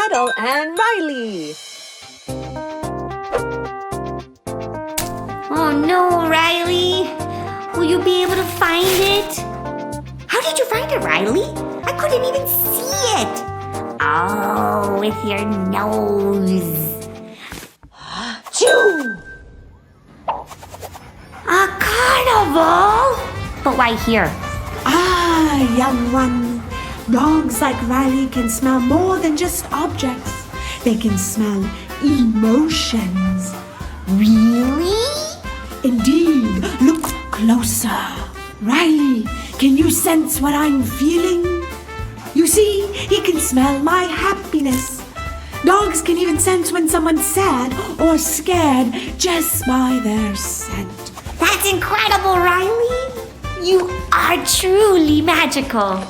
Cuddle and Riley. Oh no, Riley! Will you be able to find it? How did you find it, Riley? I couldn't even see it! Oh, with your nose. Achoo! A carnival? But why here? Ah, young one. Dogs like Riley can smell more than just objects. They can smell emotions. Really? Indeed. Look closer. Riley, can you sense what I'm feeling? You see, he can smell my happiness. Dogs can even sense when someone's sad or scared just by their scent. That's incredible, Riley! You are truly magical.